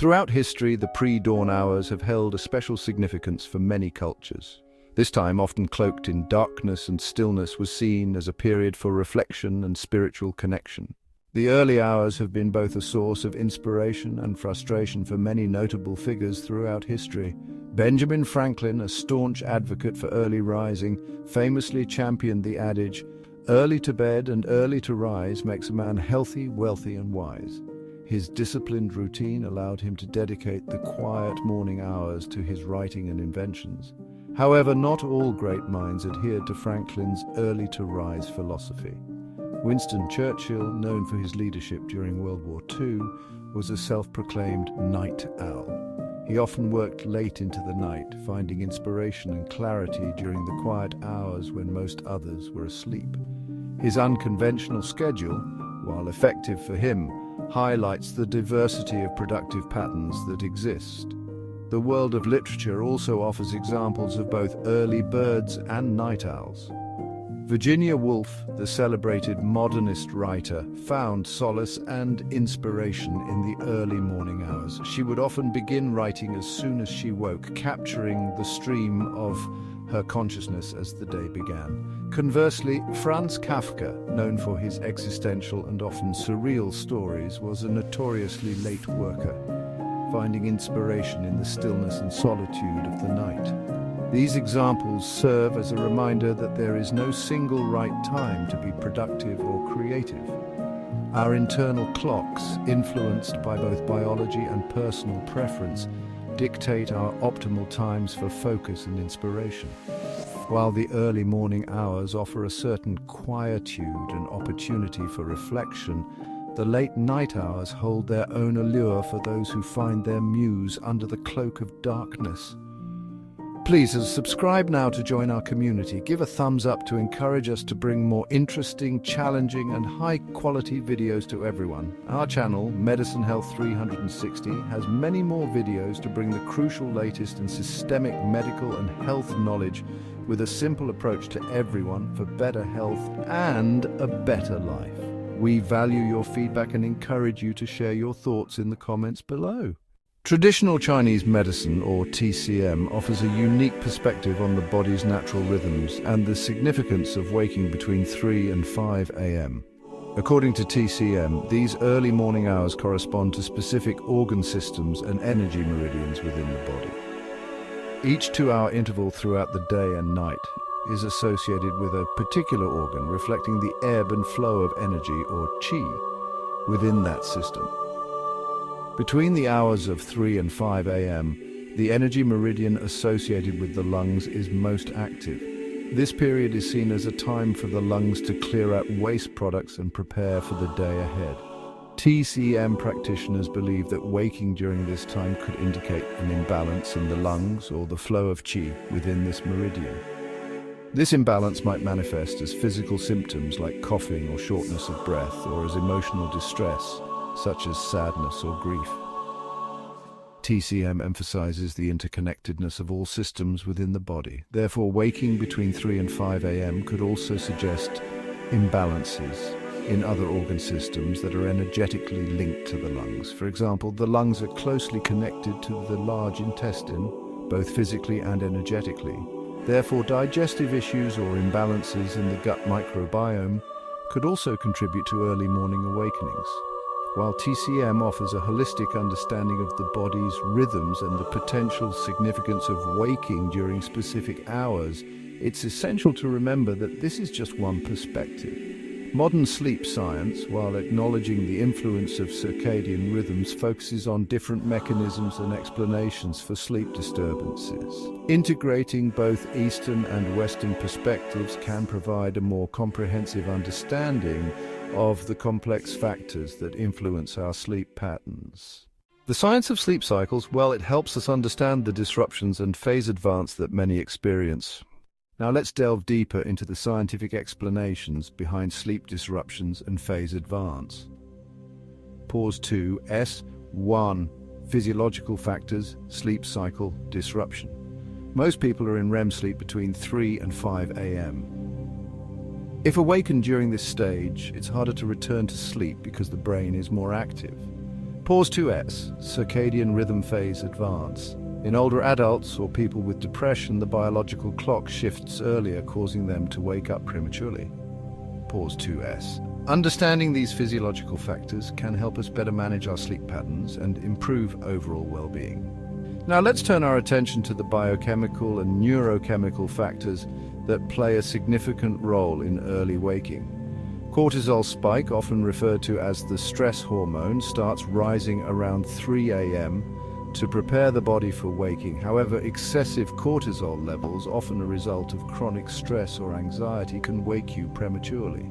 Throughout history, the pre-dawn hours have held a special significance for many cultures. This time, often cloaked in darkness and stillness, was seen as a period for reflection and spiritual connection. The early hours have been both a source of inspiration and frustration for many notable figures throughout history. Benjamin Franklin, a staunch advocate for early rising, famously championed the adage, "Early to bed and early to rise makes a man healthy, wealthy, and wise." His disciplined routine allowed him to dedicate the quiet morning hours to his writing and inventions. However, not all great minds adhered to Franklin's early-to-rise philosophy. Winston Churchill, known for his leadership during World War II, was a self-proclaimed night owl. He often worked late into the night, finding inspiration and clarity during the quiet hours when most others were asleep. His unconventional schedule, while effective for him, highlights the diversity of productive patterns that exist. The world of literature also offers examples of both early birds and night owls. Virginia Woolf, the celebrated modernist writer, found solace and inspiration in the early morning hours. She would often begin writing as soon as she woke, capturing the stream of her consciousness as the day began. Conversely, Franz Kafka, known for his existential and often surreal stories, was a notoriously late worker, finding inspiration in the stillness and solitude of the night. These examples serve as a reminder that there is no single right time to be productive or creative. Our internal clocks, influenced by both biology and personal preference, dictate our optimal times for focus and inspiration. While the early morning hours offer a certain quietude and opportunity for reflection, the late night hours hold their own allure for those who find their muse under the cloak of darkness. Please subscribe now to join our community. Give a thumbs up to encourage us to bring more interesting, challenging, and high-quality videos to everyone. Our channel, Medicine Health 360, has many more videos to bring the crucial latest in systemic medical and health knowledge with a simple approach to everyone for better health and a better life. We value your feedback and encourage you to share your thoughts in the comments below. Traditional Chinese medicine, or TCM, offers a unique perspective on the body's natural rhythms and the significance of waking between 3 and 5 a.m. According to TCM, these early morning hours correspond to specific organ systems and energy meridians within the body. Each 2-hour interval throughout the day and night is associated with a particular organ, reflecting the ebb and flow of energy, or qi, within that system. Between the hours of 3 and 5 a.m., the energy meridian associated with the lungs is most active. This period is seen as a time for the lungs to clear out waste products and prepare for the day ahead. TCM practitioners believe that waking during this time could indicate an imbalance in the lungs or the flow of qi within this meridian. This imbalance might manifest as physical symptoms like coughing or shortness of breath, or as emotional distress, such as sadness or grief. TCM emphasizes the interconnectedness of all systems within the body. Therefore, waking between 3 and 5 a.m. could also suggest imbalances in other organ systems that are energetically linked to the lungs. For example, the lungs are closely connected to the large intestine, both physically and energetically. Therefore, digestive issues or imbalances in the gut microbiome could also contribute to early morning awakenings. While TCM offers a holistic understanding of the body's rhythms and the potential significance of waking during specific hours, it's essential to remember that this is just one perspective. Modern sleep science, while acknowledging the influence of circadian rhythms, focuses on different mechanisms and explanations for sleep disturbances. Integrating both Eastern and Western perspectives can provide a more comprehensive understanding of the complex factors that influence our sleep patterns. The science of sleep cycles, well, it helps us understand the disruptions and phase advance that many experience. Now let's delve deeper into the scientific explanations behind sleep disruptions and phase advance. Pause 2. S1. Physiological factors, sleep cycle disruption. Most people are in REM sleep between 3 and 5 a.m. If awakened during this stage, it's harder to return to sleep because the brain is more active. Pause 2S, Circadian Rhythm Phase Advance. In older adults or people with depression, the biological clock shifts earlier, causing them to wake up prematurely. Pause 2S. Understanding these physiological factors can help us better manage our sleep patterns and improve overall well-being. Now let's turn our attention to the biochemical and neurochemical factors that play a significant role in early waking. Cortisol spike, often referred to as the stress hormone, starts rising around 3 a.m. to prepare the body for waking. However, excessive cortisol levels, often a result of chronic stress or anxiety, can wake you prematurely.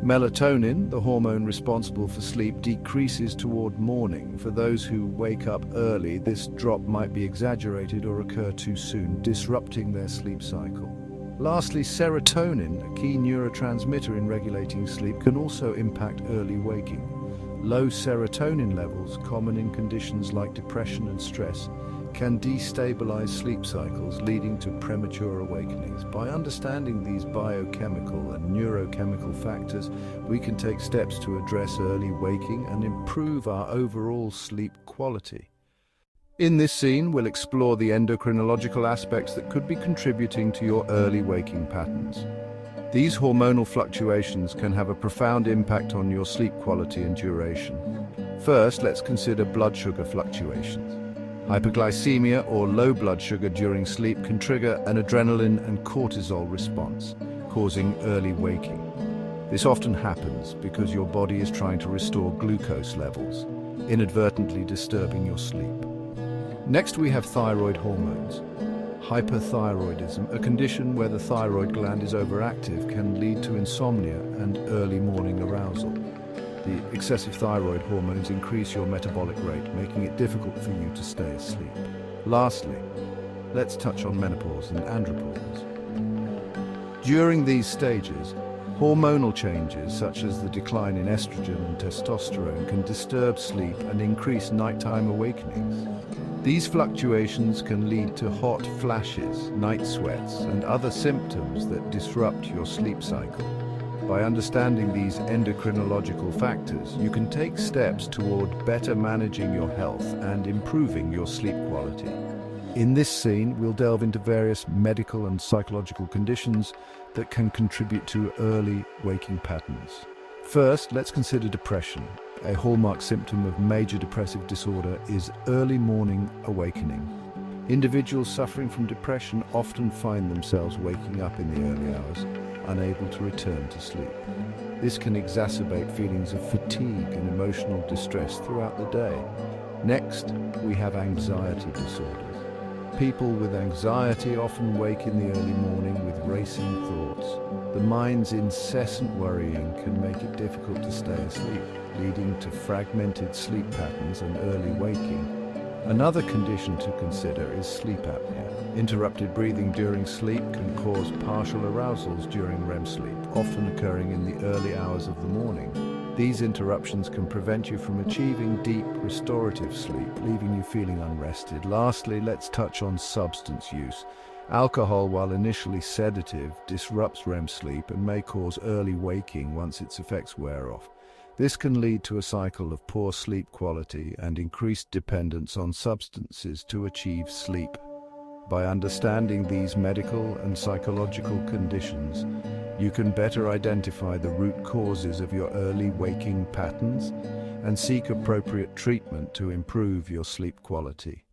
Melatonin, the hormone responsible for sleep, decreases toward morning. For those who wake up early, this drop might be exaggerated or occur too soon, disrupting their sleep cycle. Lastly, serotonin, a key neurotransmitter in regulating sleep, can also impact early waking. Low serotonin levels, common in conditions like depression and stress, can destabilize sleep cycles, leading to premature awakenings. By understanding these biochemical and neurochemical factors, we can take steps to address early waking and improve our overall sleep quality. In this scene, we'll explore the endocrinological aspects that could be contributing to your early waking patterns. These hormonal fluctuations can have a profound impact on your sleep quality and duration. First, let's consider blood sugar fluctuations. Hyperglycemia or low blood sugar during sleep can trigger an adrenaline and cortisol response, causing early waking. This often happens because your body is trying to restore glucose levels, inadvertently disturbing your sleep. Next, we have thyroid hormones. Hyperthyroidism, a condition where the thyroid gland is overactive, can lead to insomnia and early morning arousal. The excessive thyroid hormones increase your metabolic rate, making it difficult for you to stay asleep. Lastly, let's touch on menopause and andropause. During these stages, hormonal changes such as the decline in estrogen and testosterone can disturb sleep and increase nighttime awakenings. These fluctuations can lead to hot flashes, night sweats, and other symptoms that disrupt your sleep cycle. By understanding these endocrinological factors, you can take steps toward better managing your health and improving your sleep quality. In this scene, we'll delve into various medical and psychological conditions that can contribute to early waking patterns. First, let's consider depression. A hallmark symptom of major depressive disorder is early morning awakening. Individuals suffering from depression often find themselves waking up in the early hours, unable to return to sleep. This can exacerbate feelings of fatigue and emotional distress throughout the day. Next, we have anxiety disorders. People with anxiety often wake in the early morning with racing thoughts. The mind's incessant worrying can make it difficult to stay asleep, leading to fragmented sleep patterns and early waking. Another condition to consider is sleep apnea. Interrupted breathing during sleep can cause partial arousals during REM sleep, often occurring in the early hours of the morning. These interruptions can prevent you from achieving deep, restorative sleep, leaving you feeling unrested. Lastly, let's touch on substance use. Alcohol, while initially sedative, disrupts REM sleep and may cause early waking once its effects wear off. This can lead to a cycle of poor sleep quality and increased dependence on substances to achieve sleep. By understanding these medical and psychological conditions, you can better identify the root causes of your early waking patterns and seek appropriate treatment to improve your sleep quality.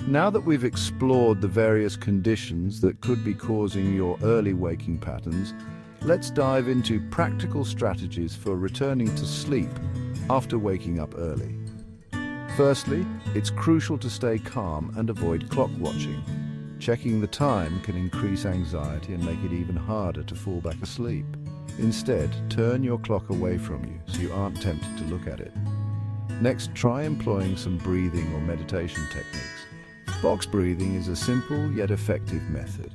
Now that we've explored the various conditions that could be causing your early waking patterns, let's dive into practical strategies for returning to sleep after waking up early. Firstly, it's crucial to stay calm and avoid clock watching. Checking the time can increase anxiety and make it even harder to fall back asleep. Instead, turn your clock away from you so you aren't tempted to look at it. Next, try employing some breathing or meditation techniques. Box breathing is a simple yet effective method.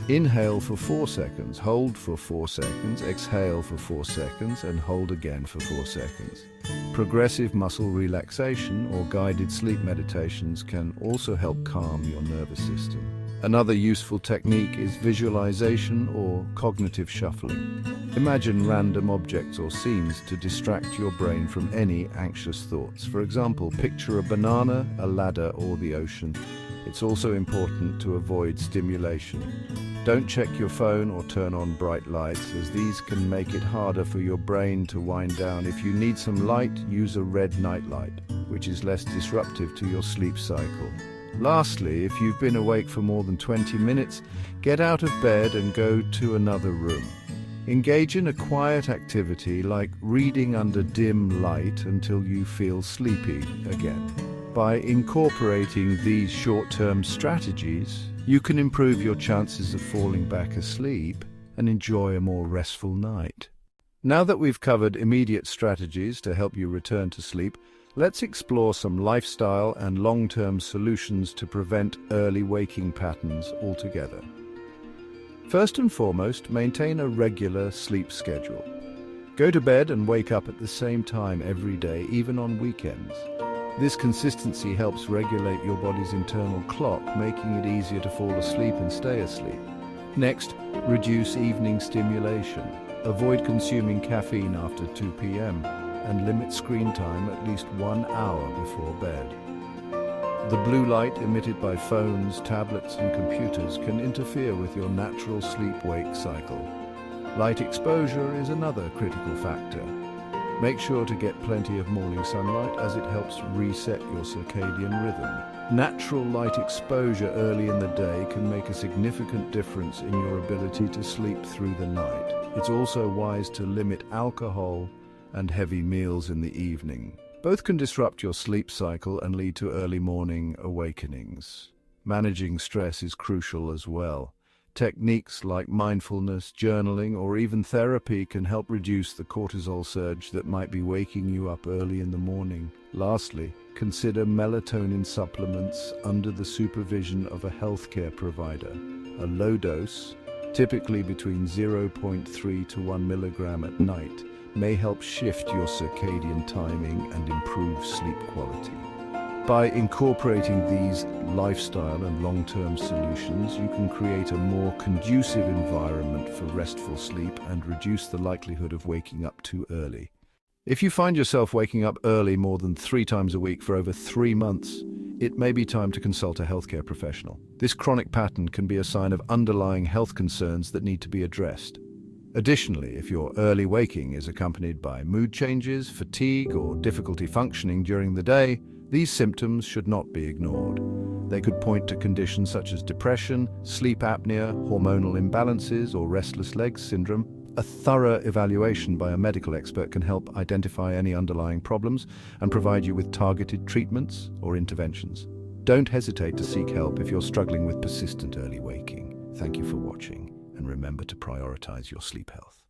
Inhale for 4 seconds, hold for 4 seconds, exhale for 4 seconds, and hold again for 4 seconds. Progressive muscle relaxation or guided sleep meditations can also help calm your nervous system. Another useful technique is visualization or cognitive shuffling. Imagine random objects or scenes to distract your brain from any anxious thoughts. For example, picture a banana, a ladder, or the ocean. It's also important to avoid stimulation. Don't check your phone or turn on bright lights, as these can make it harder for your brain to wind down. If you need some light, use a red nightlight, which is less disruptive to your sleep cycle. Lastly, if you've been awake for more than 20 minutes, get out of bed and go to another room. Engage in a quiet activity like reading under dim light until you feel sleepy again. By incorporating these short-term strategies, you can improve your chances of falling back asleep and enjoy a more restful night. Now that we've covered immediate strategies to help you return to sleep, let's explore some lifestyle and long-term solutions to prevent early waking patterns altogether. First and foremost, maintain a regular sleep schedule. Go to bed and wake up at the same time every day, even on weekends. This consistency helps regulate your body's internal clock, making it easier to fall asleep and stay asleep. Next, reduce evening stimulation. Avoid consuming caffeine after 2 p.m. and limit screen time at least 1 hour before bed. The blue light emitted by phones, tablets, and computers can interfere with your natural sleep-wake cycle. Light exposure is another critical factor. Make sure to get plenty of morning sunlight, as it helps reset your circadian rhythm. Natural light exposure early in the day can make a significant difference in your ability to sleep through the night. It's also wise to limit alcohol and heavy meals in the evening. Both can disrupt your sleep cycle and lead to early morning awakenings. Managing stress is crucial as well. Techniques like mindfulness, journaling, or even therapy can help reduce the cortisol surge that might be waking you up early in the morning. Lastly, consider melatonin supplements under the supervision of a healthcare provider. A low dose, typically between 0.3 to 1 milligram at night, may help shift your circadian timing and improve sleep quality. By incorporating these lifestyle and long-term solutions, you can create a more conducive environment for restful sleep and reduce the likelihood of waking up too early. If you find yourself waking up early more than 3 times a week for over 3 months, it may be time to consult a healthcare professional. This chronic pattern can be a sign of underlying health concerns that need to be addressed. Additionally, if your early waking is accompanied by mood changes, fatigue, or difficulty functioning during the day, these symptoms should not be ignored. They could point to conditions such as depression, sleep apnea, hormonal imbalances, or restless legs syndrome. A thorough evaluation by a medical expert can help identify any underlying problems and provide you with targeted treatments or interventions. Don't hesitate to seek help if you're struggling with persistent early waking. Thank you for watching, and remember to prioritize your sleep health.